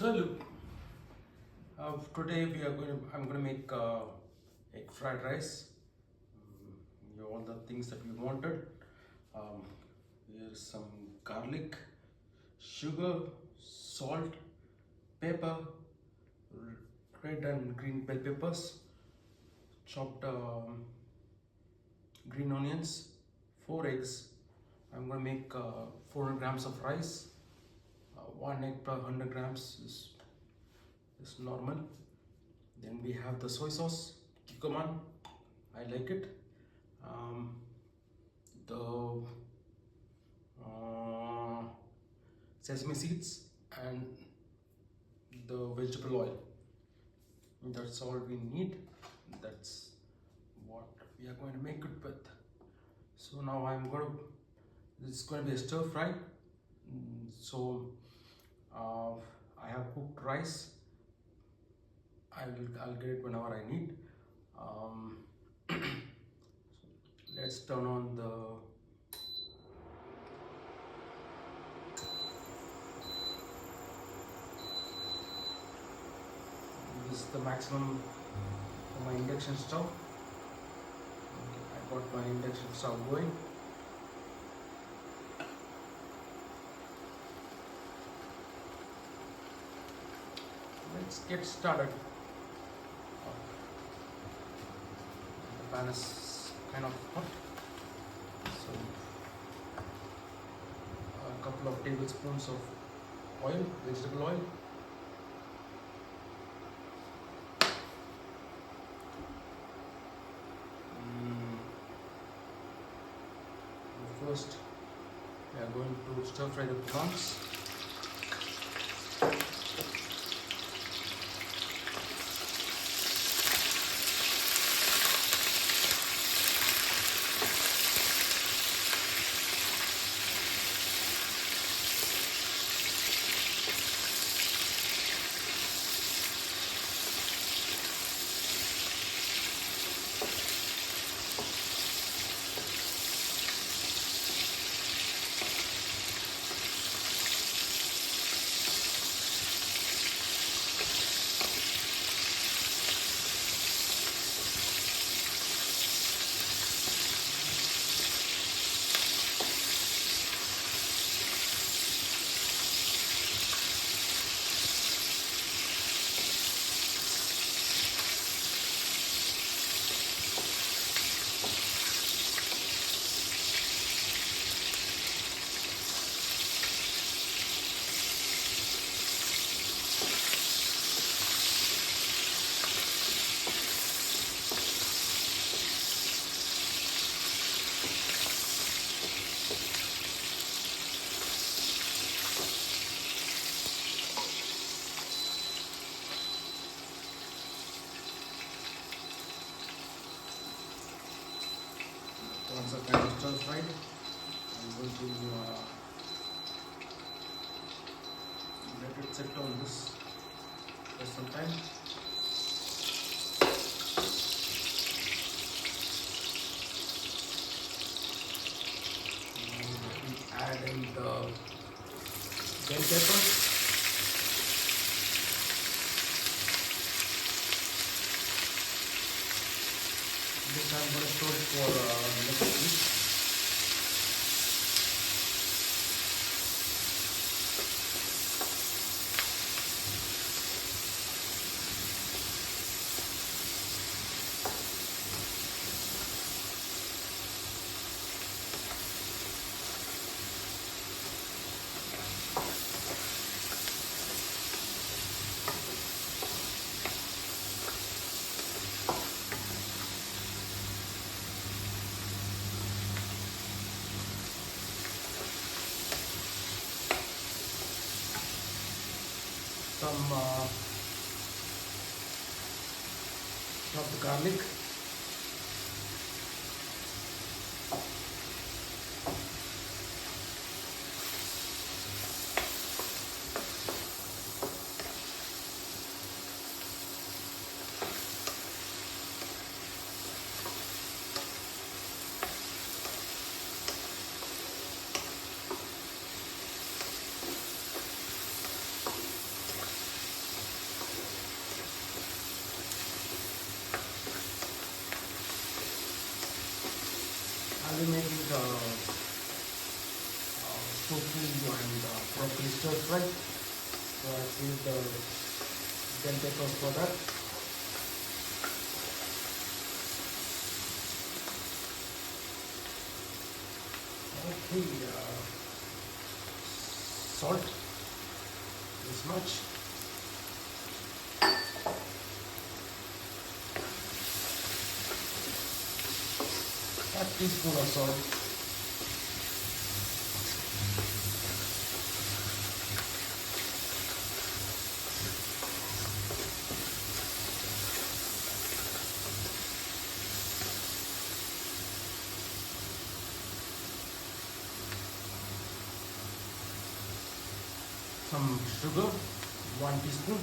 So look, today I'm going to make egg fried rice. All the things that we wanted. Um, Here's some garlic, sugar, salt, pepper, red and green bell peppers, chopped green onions, 4 eggs. I'm going to make 400 grams of rice. 1 egg per 100 grams is normal. Then we have the soy sauce, Kikkoman, I like it. The sesame seeds and the vegetable oil. That's all we need. That's what we are going to make it with. So now this is going to be a stir fry. So I have cooked rice. I'll get it whenever I need. Let's turn on this is the maximum for my induction stove. Okay, I got my induction stove going. Let's get started. The pan is kind of hot, so a couple of tablespoons of oil, vegetable oil. First, we are going to stir fry the prawns. Once are kind of stir fried, I'm going to let it sit on this for some time. Let me add in the bell peppers. This I'm going to store it for next week. Some chopped garlic, I'll be making tofu and broccoli stir fry. So I saved the bell peppers for that. Okay, salt this much. A teaspoon of salt. Some sugar, 1 teaspoon.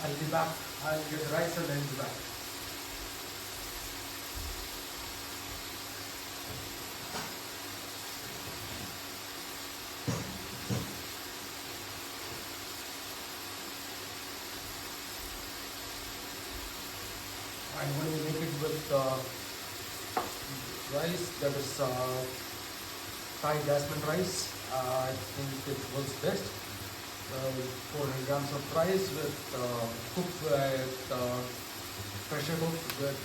I'll be back. I'll get the rice and then be back. I'm going to make it with rice, that is Thai jasmine rice. I think it works best. 400 grams of rice with cooked with pressure cooked with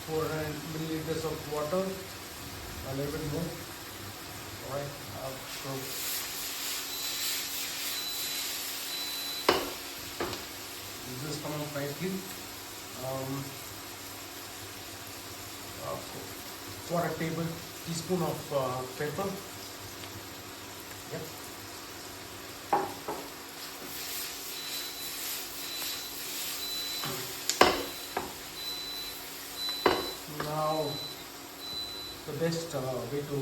400 milliliters of water, a little bit more. Alright, so this has come out nicely. Quarter teaspoon of pepper. Yep. Now, the best way to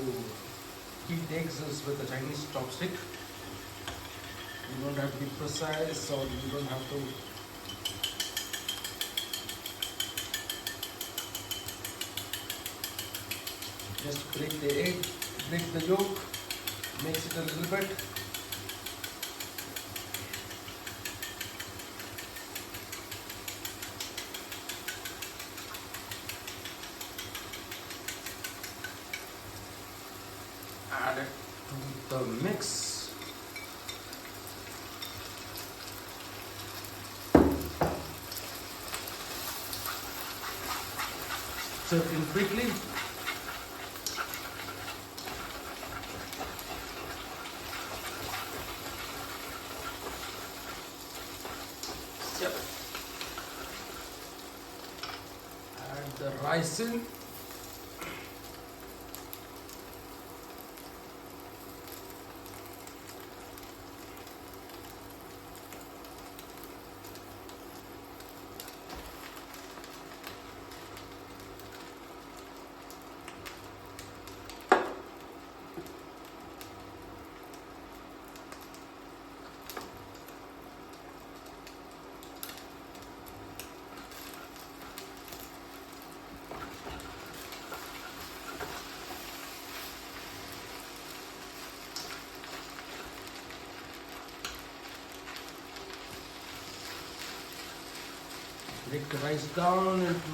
heat eggs is with a Chinese chopstick. You don't have to be precise, or you don't have to just break the egg, break the yolk, mix it a little bit. Add it to the mix. Stir in quickly. Yep. Add the rice in. Break the rice down into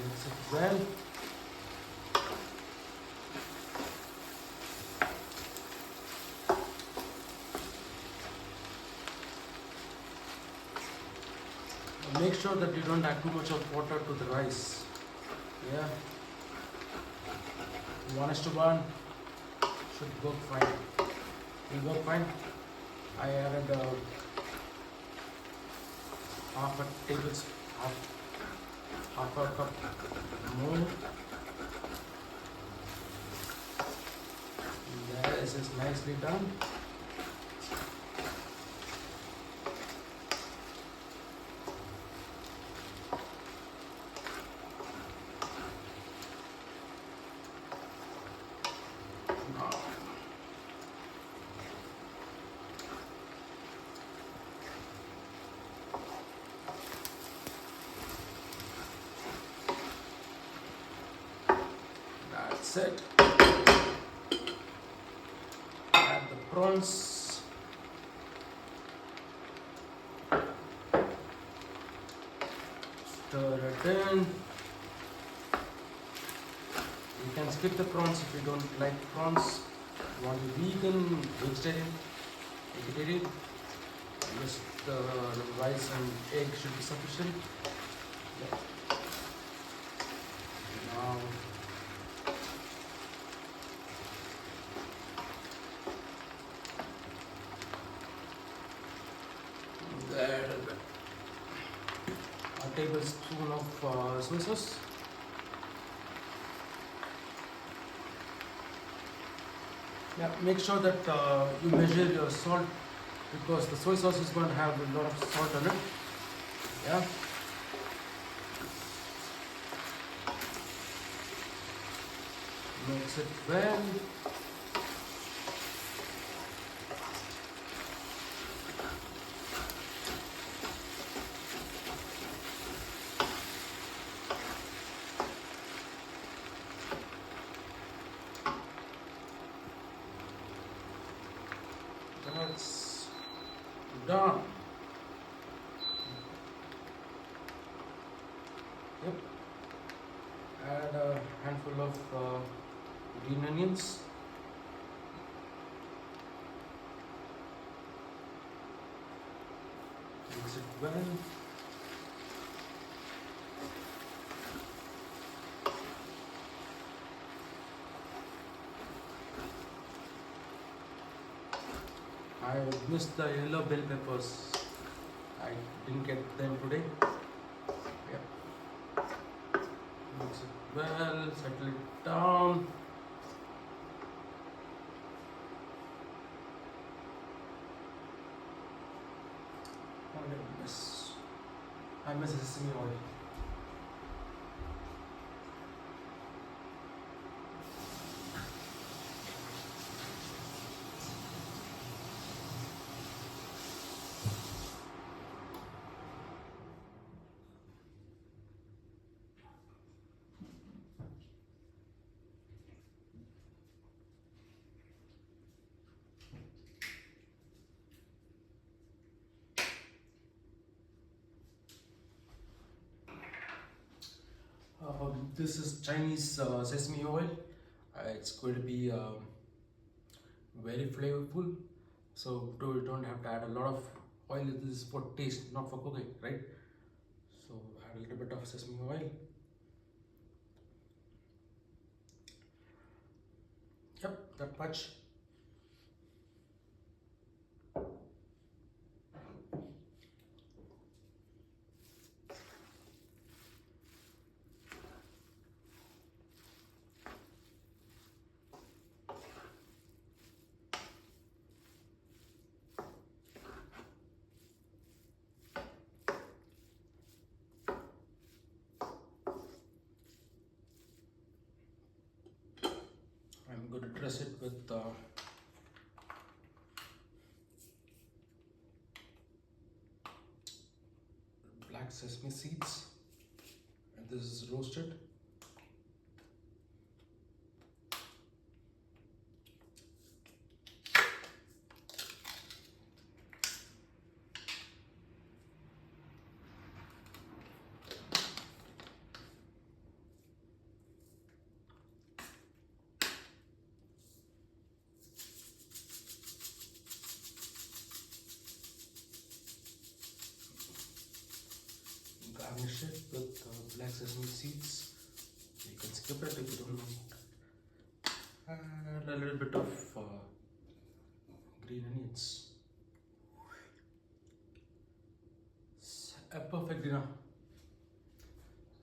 mix it well. Make sure that you don't add too much of water to the rice. Yeah, 1:1 should work fine. Will work fine. I added half a tablespoon, half a cup more. This is nicely done. Now, that's it. Add the prawns. Stir it in. You can skip the prawns if you don't like prawns. You want to be vegan, vegetarian, just the rice and egg should be sufficient. Yeah. Now, there, a tablespoon of soy sauce. Yeah, make sure that you measure your salt because the soy sauce is going to have a lot of salt on it. Yeah. Mix it well. That's done. Yep. Add a handful of green onions. Mix it well. I missed the yellow bell peppers. I didn't get them today. Yep. Mix it well, settle it down. What did I miss? I miss sesame oil. This is Chinese sesame oil. It's going to be very flavorful. So you don't have to add a lot of oil. This is for taste, not for cooking, right? So add a little bit of sesame oil. Yep, that much. I'm going to dress it with black sesame seeds, and this is roasted. garnish it with black sesame seeds. You can skip it if you don't want. And a little bit of green onions. It's a perfect dinner.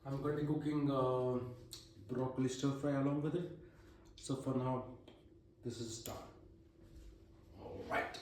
I'm going to be cooking broccoli stir fry along with it. So for now, this is done. All right.